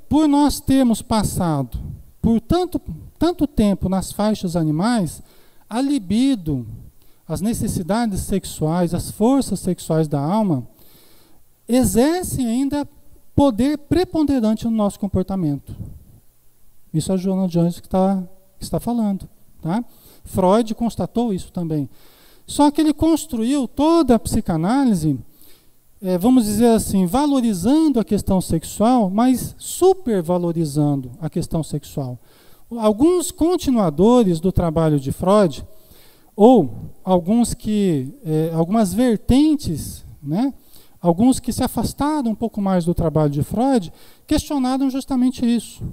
por nós termos passado por tanto tempo nas faixas animais, a libido, as necessidades sexuais, as forças sexuais da alma, exercem ainda poder preponderante no nosso comportamento. Isso é a Joana de Anjos que está falando. Tá? Freud constatou isso também. Só que ele construiu toda a psicanálise, vamos dizer assim, valorizando a questão sexual, mas supervalorizando a questão sexual. Alguns continuadores do trabalho de Freud, ou algumas vertentes, né? Alguns que se afastaram um pouco mais do trabalho de Freud, questionaram justamente isso,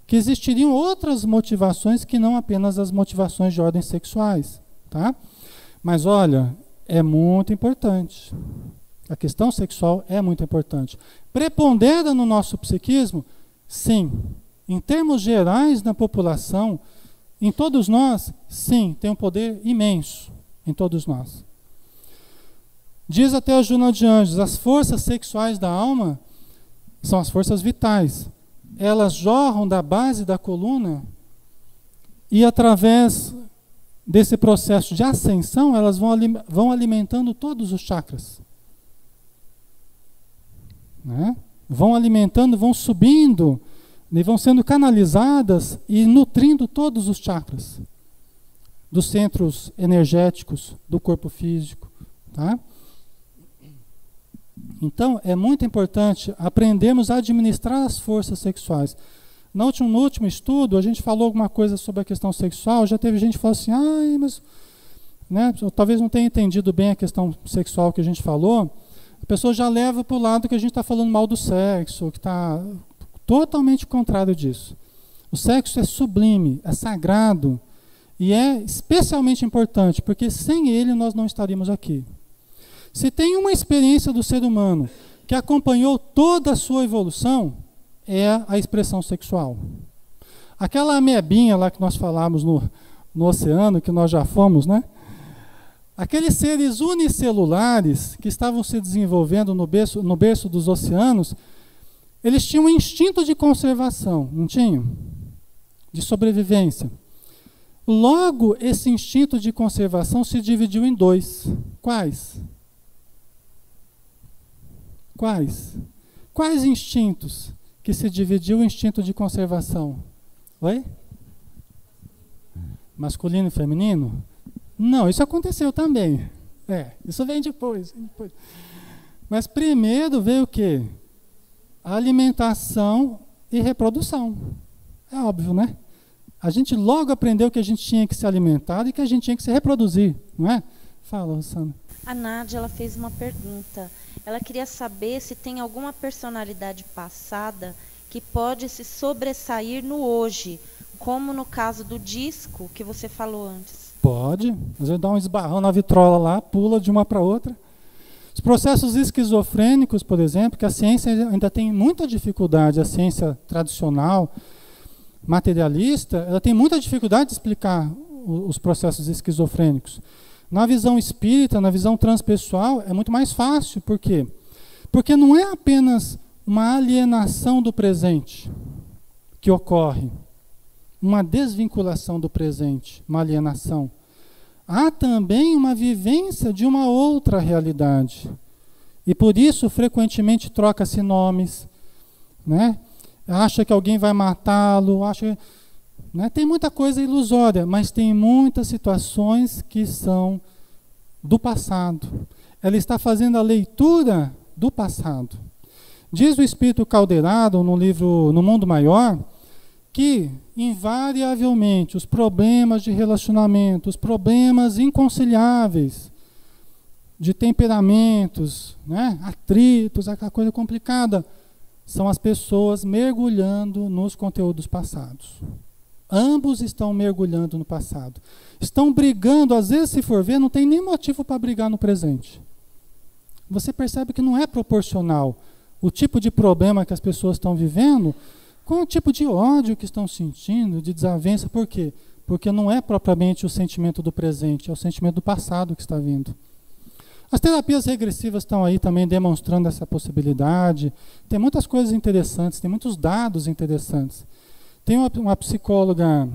que existiriam outras motivações que não apenas as motivações de ordem sexuais. Tá? Mas olha, é muito importante. A questão sexual é muito importante. Prepondera no nosso psiquismo? Sim. Em termos gerais na população, em todos nós, sim, tem um poder imenso em todos nós. Diz até o Joana de Anjos, as forças sexuais da alma são as forças vitais. Elas jorram da base da coluna e, através desse processo de ascensão, elas vão alimentando todos os chakras. Né? Vão alimentando, vão subindo, e vão sendo canalizadas e nutrindo todos os chakras dos centros energéticos do corpo físico. Tá? Então, é muito importante aprendermos a administrar as forças sexuais. No último estudo, a gente falou alguma coisa sobre a questão sexual, já teve gente que falou assim, mas... Né, talvez não tenha entendido bem a questão sexual que a gente falou, a pessoa já leva para o lado que a gente está falando mal do sexo, que está totalmente contrário disso. O sexo é sublime, é sagrado, e é especialmente importante, porque sem ele nós não estaríamos aqui. Se tem uma experiência do ser humano que acompanhou toda a sua evolução, é a expressão sexual. Aquela amebinha lá que nós falamos no oceano, que nós já fomos, né? Aqueles seres unicelulares que estavam se desenvolvendo no berço dos oceanos, eles tinham um instinto de conservação, não tinham? De sobrevivência. Logo, esse instinto de conservação se dividiu em 2. Quais? Quais instintos que se dividiu o instinto de conservação? Oi? Masculino e feminino? Não, isso aconteceu também. Isso vem depois. Mas primeiro veio o quê? A alimentação e reprodução. É óbvio, né? A gente logo aprendeu que a gente tinha que se alimentar e que a gente tinha que se reproduzir, não é? Fala, Rosana. A Nádia, ela fez uma pergunta. Ela queria saber se tem alguma personalidade passada que pode se sobressair no hoje, como no caso do disco que você falou antes. Pode. Às vezes dá um esbarrão na vitrola lá, pula de uma para outra. Os processos esquizofrênicos, por exemplo, que a ciência ainda tem muita dificuldade, a ciência tradicional, materialista, ela tem muita dificuldade de explicar os processos esquizofrênicos. Na visão espírita, na visão transpessoal, é muito mais fácil. Por quê? Porque não é apenas uma alienação do presente que ocorre, uma desvinculação do presente, uma alienação. Há também uma vivência de uma outra realidade. E por isso, frequentemente, troca-se nomes, né? Acha que alguém vai matá-lo, né? Tem muita coisa ilusória, mas tem muitas situações que são do passado. Ela está fazendo a leitura do passado. Diz o Espírito Calderado, no livro No Mundo Maior, que, invariavelmente, os problemas de relacionamento, os problemas inconciliáveis de temperamentos, né, atritos, aquela coisa complicada, são as pessoas mergulhando nos conteúdos passados. Ambos estão mergulhando no passado. Estão brigando, às vezes, se for ver, não tem nem motivo para brigar no presente. Você percebe que não é proporcional o tipo de problema que as pessoas estão vivendo com o tipo de ódio que estão sentindo, de desavença. Por quê? Porque não é propriamente o sentimento do presente, é o sentimento do passado que está vindo. As terapias regressivas estão aí também demonstrando essa possibilidade. Tem muitas coisas interessantes, tem muitos dados interessantes. Tem uma psicóloga,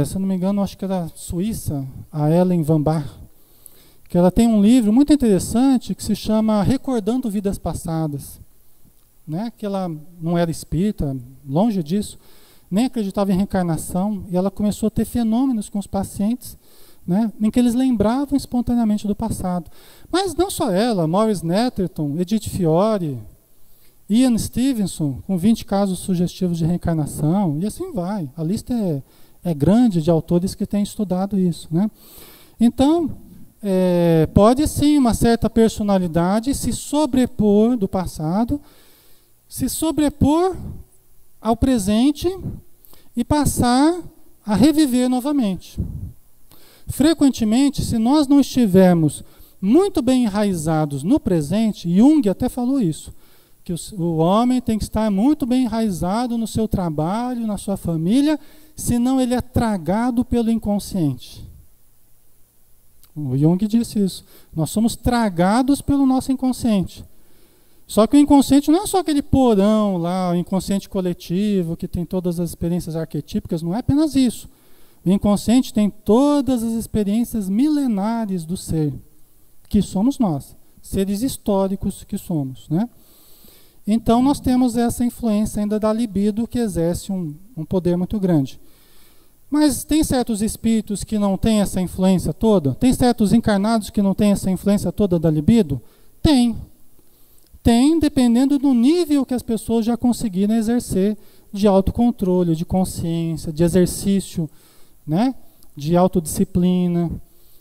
se eu não me engano, acho que é da Suíça, a Ellen Van Baar, que ela tem um livro muito interessante que se chama Recordando Vidas Passadas. Né? Que ela não era espírita, longe disso, nem acreditava em reencarnação, e ela começou a ter fenômenos com os pacientes, né, em que eles lembravam espontaneamente do passado. Mas não só ela, Maurice Netterton, Edith Fiore, Ian Stevenson, com 20 casos sugestivos de reencarnação, e assim vai. A lista é grande de autores que têm estudado isso. Né? Então, pode sim uma certa personalidade se sobrepor do passado, se sobrepor ao presente e passar a reviver novamente. Frequentemente, se nós não estivermos muito bem enraizados no presente, Jung até falou isso, que o homem tem que estar muito bem enraizado no seu trabalho, na sua família, senão ele é tragado pelo inconsciente. O Jung disse isso. Nós somos tragados pelo nosso inconsciente. Só que o inconsciente não é só aquele porão lá, o inconsciente coletivo, que tem todas as experiências arquetípicas, não é apenas isso. O inconsciente tem todas as experiências milenares do ser, que somos nós, seres históricos que somos. Né? Então nós temos essa influência ainda da libido, que exerce um poder muito grande. Mas tem certos espíritos que não têm essa influência toda? Tem certos encarnados que não têm essa influência toda da libido? Tem. Tem, dependendo do nível que as pessoas já conseguiram exercer de autocontrole, de consciência, de exercício, né? De autodisciplina,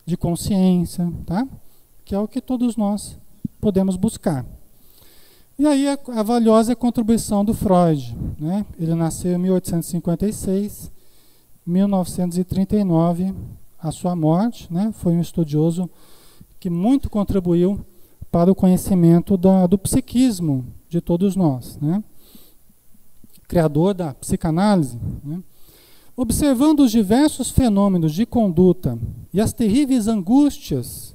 de consciência, tá? Que é o que todos nós podemos buscar. E aí a valiosa contribuição do Freud. Né? Ele nasceu em 1856, 1939, a sua morte. Né? Foi um estudioso que muito contribuiu para o conhecimento do psiquismo de todos nós. Né? Criador da psicanálise. Né? Observando os diversos fenômenos de conduta e as terríveis angústias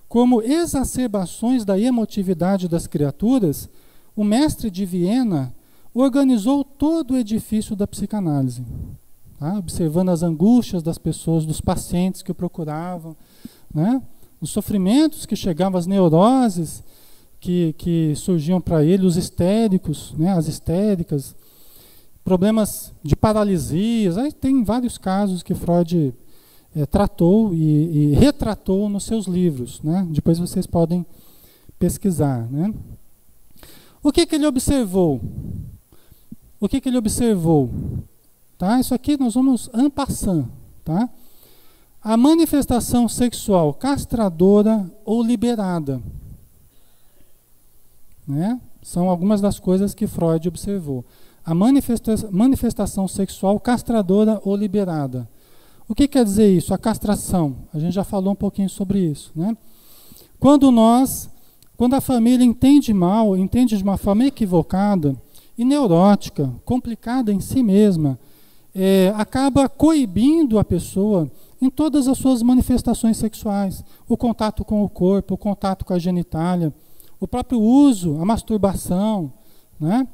como exacerbações da emotividade das criaturas, o mestre de Viena organizou todo o edifício da psicanálise. Tá? Observando as angústias das pessoas, dos pacientes que o procuravam, né? Os sofrimentos que chegavam, as neuroses que surgiam para ele, os histéricos, né? As histéricas, problemas de paralisias. Aí tem vários casos que Freud tratou e retratou nos seus livros. Né? Depois vocês podem pesquisar. Né? O que ele observou? O que ele observou? Tá? Isso aqui nós vamos en passant. Tá? A manifestação sexual castradora ou liberada. Né? São algumas das coisas que Freud observou. A manifestação sexual castradora ou liberada. O que quer dizer isso? A castração. A gente já falou um pouquinho sobre isso. Né? Quando a família entende mal, entende de uma forma equivocada e neurótica, complicada em si mesma, acaba coibindo a pessoa em todas as suas manifestações sexuais. O contato com o corpo, o contato com a genitália, o próprio uso, a masturbação, né?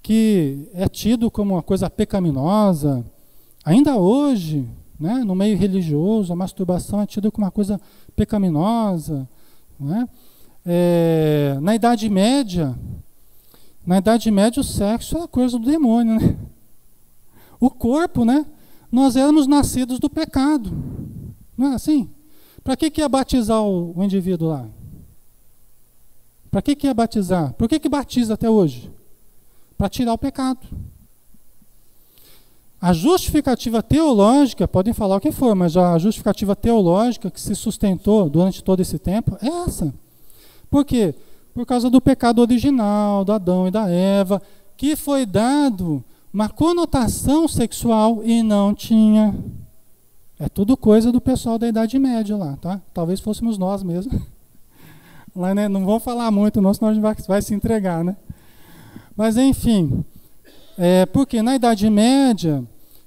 Que é tido como uma coisa pecaminosa. Ainda hoje, né, no meio religioso, a masturbação é tida como uma coisa pecaminosa. Né? Na Idade Média, o sexo era coisa do demônio. Né? O corpo, né? Nós éramos nascidos do pecado. Não é assim? Para que ia batizar o indivíduo lá? Para que ia batizar? Por que batiza até hoje? Para tirar o pecado. A justificativa teológica, podem falar o que for, mas a justificativa teológica que se sustentou durante todo esse tempo é essa. Por quê? Por causa do pecado original, do Adão e da Eva, que foi dado uma conotação sexual e não tinha. É tudo coisa do pessoal da Idade Média lá, tá? Talvez fôssemos nós mesmos. Lá, né? Não vão falar muito, não, senão a gente vai se entregar, né? Mas, enfim, porque na Idade Média,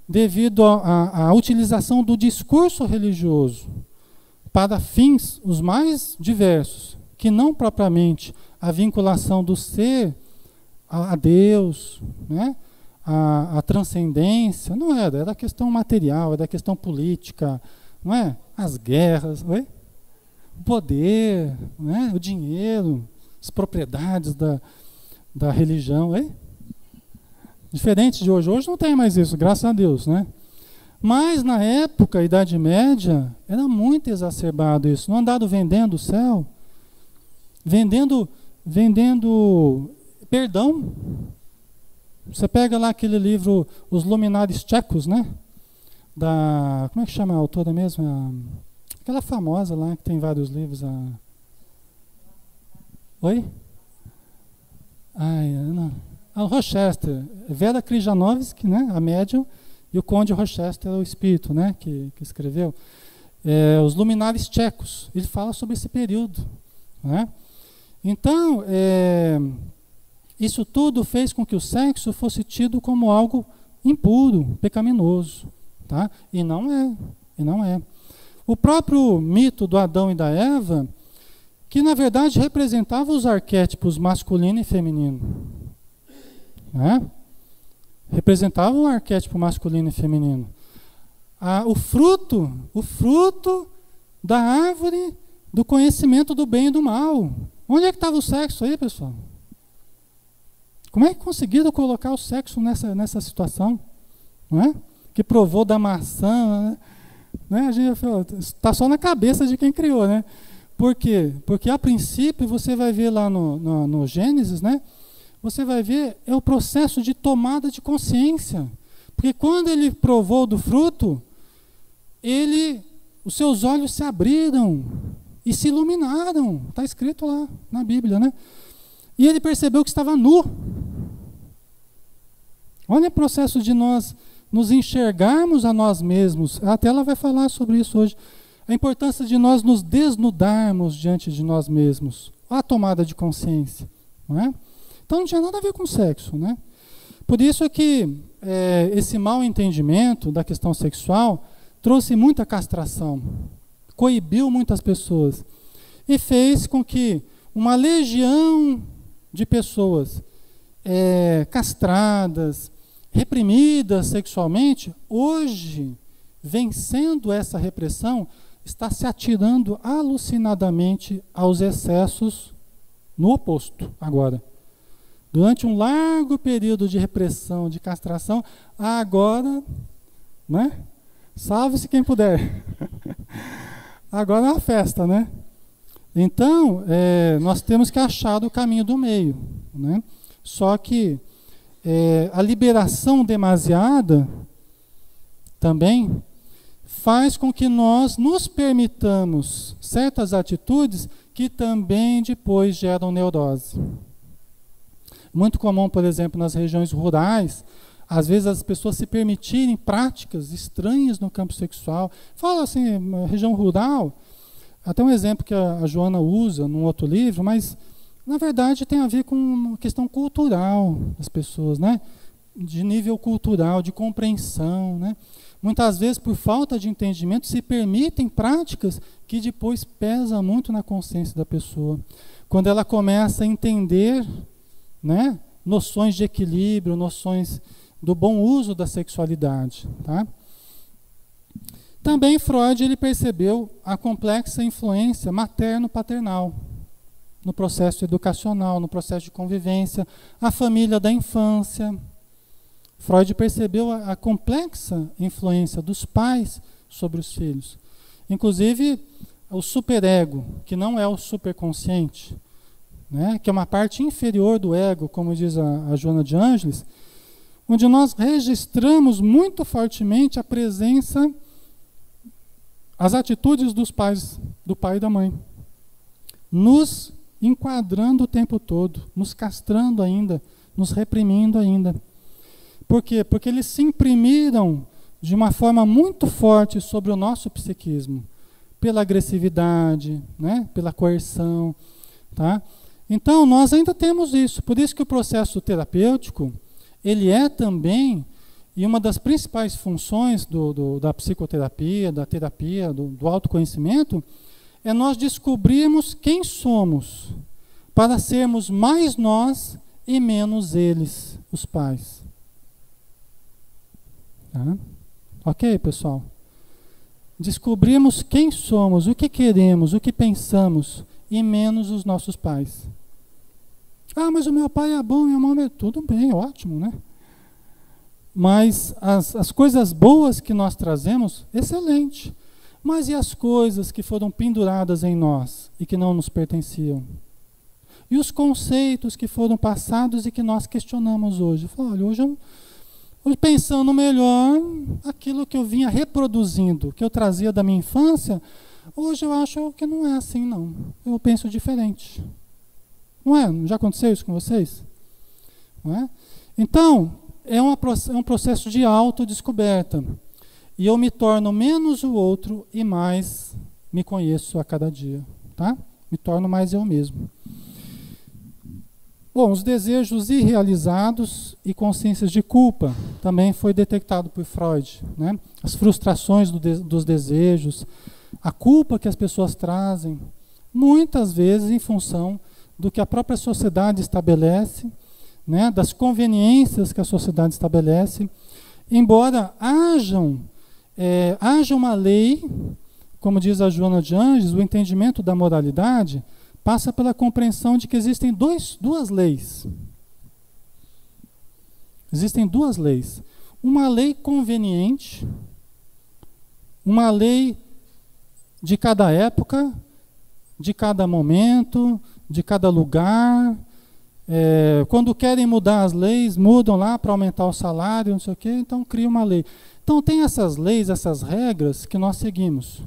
devido à utilização do discurso religioso para fins os mais diversos, que não propriamente a vinculação do ser a Deus, né? A transcendência, não era a questão material, era a questão política, não é? As guerras, o poder, né? O dinheiro, as propriedades da religião, diferente de hoje. Hoje não tem mais isso, graças a Deus, né? Mas na época, a Idade Média, era muito exacerbado isso. Não andaram vendendo o céu, vendendo perdão. Você pega lá aquele livro, Os Luminares Tchecos, né? Como é que chama a autora mesmo? Aquela famosa lá, que tem vários livros. Oi? Não. O Rochester, Vera Krijanovsky, né? A médium, e o Conde Rochester, o espírito, né? Que escreveu. Os Luminares Tchecos. Ele fala sobre esse período, né? Então, isso tudo fez com que o sexo fosse tido como algo impuro, pecaminoso, tá? E não é. O próprio mito do Adão e da Eva, que na verdade representava os arquétipos masculino e feminino, né? Representava o arquétipo masculino e feminino. O fruto da árvore do conhecimento do bem e do mal. Onde é que estava o sexo aí, pessoal? Como é que conseguiram colocar o sexo nessa situação? Não é? Que provou da maçã, né? A gente está só na cabeça de quem criou, né? Por quê? Porque a princípio você vai ver lá no Gênesis, né? Você vai ver o processo de tomada de consciência. Porque quando ele provou do fruto, os seus olhos se abriram e se iluminaram. Está escrito lá na Bíblia, né? E ele percebeu que estava nu. Olha o processo de nós nos enxergarmos a nós mesmos. Até ela vai falar sobre isso hoje. A importância de nós nos desnudarmos diante de nós mesmos. A tomada de consciência. Não é? Então não tinha nada a ver com sexo, né? Por isso é que esse mau entendimento da questão sexual trouxe muita castração, coibiu muitas pessoas e fez com que uma legião de pessoas castradas, reprimidas sexualmente, hoje, vencendo essa repressão, está se atirando alucinadamente aos excessos no oposto agora. Durante um largo período de repressão, de castração, agora, né? Salve-se quem puder. Agora é uma festa, né? Então, nós temos que achar o caminho do meio, né? Só que a liberação demasiada também faz com que nós nos permitamos certas atitudes que também depois geram neurose. Muito comum, por exemplo, nas regiões rurais, às vezes as pessoas se permitirem práticas estranhas no campo sexual. Fala assim, região rural, até um exemplo que a Joana usa num outro livro, mas na verdade tem a ver com uma questão cultural das pessoas, né? De nível cultural, de compreensão, né? Muitas vezes, por falta de entendimento, se permitem práticas que depois pesam muito na consciência da pessoa. Quando ela começa a entender, né, noções de equilíbrio, noções do bom uso da sexualidade, tá? Também Freud ele percebeu a complexa influência materno-paternal no processo educacional, no processo de convivência, a família da infância. Freud percebeu a complexa influência dos pais sobre os filhos. Inclusive, o superego, que não é o superconsciente, né, que é uma parte inferior do ego, como diz a Joana de Ângeles, onde nós registramos muito fortemente a presença, as atitudes dos pais, do pai e da mãe, nos enquadrando o tempo todo, nos castrando ainda, nos reprimindo ainda. Por quê? Porque eles se imprimiram de uma forma muito forte sobre o nosso psiquismo, pela agressividade, né? Pela coerção, tá? Então, nós ainda temos isso. Por isso que o processo terapêutico, ele é também, e uma das principais funções da psicoterapia, da terapia, do autoconhecimento, é nós descobrirmos quem somos, para sermos mais nós e menos eles, os pais. Tá? Ok, pessoal? Descobrimos quem somos, o que queremos, o que pensamos, e menos os nossos pais. Ah, mas o meu pai é bom, minha mãe é... Tudo bem, ótimo, né? Mas as coisas boas que nós trazemos, excelente. Mas e as coisas que foram penduradas em nós e que não nos pertenciam? E os conceitos que foram passados e que nós questionamos hoje? Eu falo, olha, hoje pensando melhor, aquilo que eu vinha reproduzindo, que eu trazia da minha infância, hoje eu acho que não é assim, não. Eu penso diferente. Não é? Já aconteceu isso com vocês? Não é? Então, é um processo de autodescoberta. E eu me torno menos o outro e mais me conheço a cada dia. Tá? Me torno mais eu mesmo. Bom, os desejos irrealizados e consciências de culpa também foi detectado por Freud, né? As frustrações dos desejos, a culpa que as pessoas trazem, muitas vezes em função do que a própria sociedade estabelece, né? Das conveniências que a sociedade estabelece, embora haja uma lei, como diz a Joana de Anjos, o entendimento da moralidade passa pela compreensão de que existem duas leis. Existem duas leis. Uma lei conveniente, uma lei de cada época, de cada momento, de cada lugar. Quando querem mudar as leis, mudam lá para aumentar o salário, não sei o quê, então cria uma lei. Então tem essas leis, essas regras que nós seguimos.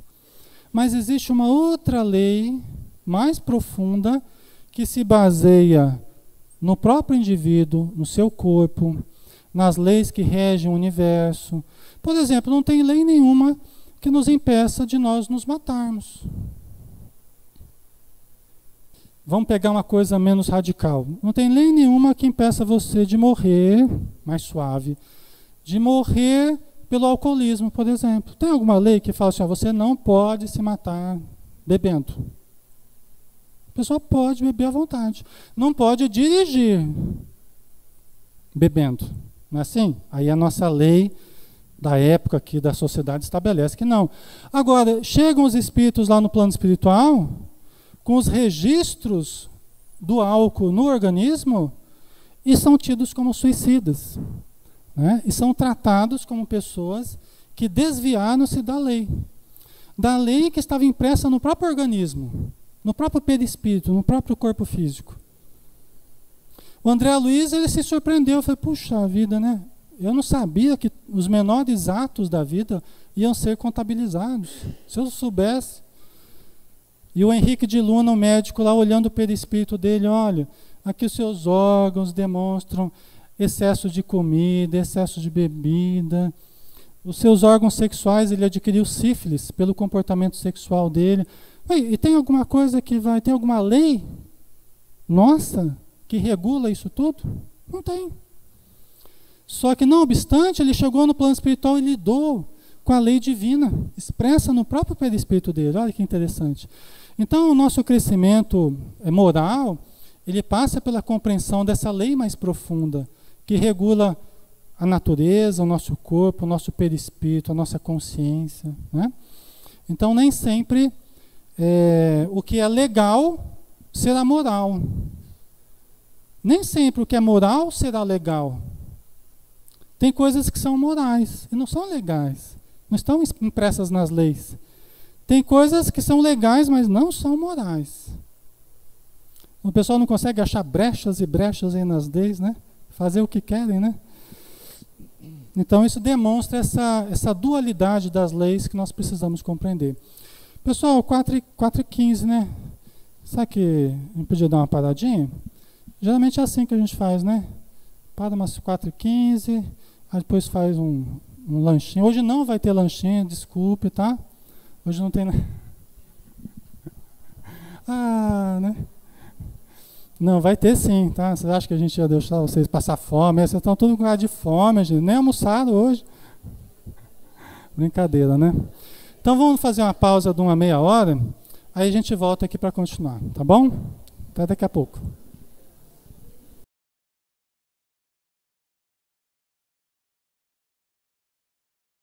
Mas existe uma outra lei mais profunda, que se baseia no próprio indivíduo, no seu corpo, nas leis que regem o universo. Por exemplo, não tem lei nenhuma que nos impeça de nós nos matarmos. Vamos pegar uma coisa menos radical. Não tem lei nenhuma que impeça você de morrer, mais suave, de morrer pelo alcoolismo, por exemplo. Tem alguma lei que fala assim, você não pode se matar bebendo? A pessoa pode beber à vontade. Não pode dirigir bebendo. Não é assim? Aí a nossa lei da época aqui da sociedade estabelece que não. Agora, chegam os espíritos lá no plano espiritual, com os registros do álcool no organismo, e são tidos como suicidas. Né? E são tratados como pessoas que desviaram-se da lei. Da lei que estava impressa no próprio organismo, no próprio perispírito, no próprio corpo físico. O André Luiz, ele se surpreendeu, falou, puxa vida, né? Eu não sabia que os menores atos da vida iam ser contabilizados. Se eu soubesse. E o Henrique de Luna, o médico lá, olhando o perispírito dele, olha, aqui os seus órgãos demonstram excesso de comida, excesso de bebida. Os seus órgãos sexuais, ele adquiriu sífilis pelo comportamento sexual dele. E tem alguma coisa tem alguma lei nossa que regula isso tudo? Não tem. Só que, não obstante, ele chegou no plano espiritual e lidou com a lei divina, expressa no próprio perispírito dele. Olha que interessante. Então, o nosso crescimento moral, ele passa pela compreensão dessa lei mais profunda, que regula a natureza, o nosso corpo, o nosso perispírito, a nossa consciência. Né? Então, nem sempre o que é legal será moral. Nem sempre o que é moral será legal. Tem coisas que são morais e não são legais. Não estão impressas nas leis. Tem coisas que são legais, mas não são morais. O pessoal não consegue achar brechas e brechas aí nas leis, né? Fazer o que querem, né? Então isso demonstra essa dualidade das leis que nós precisamos compreender. Pessoal, 4h15, né? Será que a gente podia dar uma paradinha? Geralmente é assim que a gente faz, né? Para umas 4h15, aí depois faz um lanchinho. Hoje não vai ter lanchinho, desculpe, tá? Hoje não tem... né? Não, vai ter sim, tá? Vocês acham que a gente ia deixar vocês passar fome? Vocês estão todos com cara de fome, gente. Nem almoçaram hoje. Brincadeira, né? Então vamos fazer uma pausa de uma meia hora, aí a gente volta aqui para continuar, tá bom? Até daqui a pouco.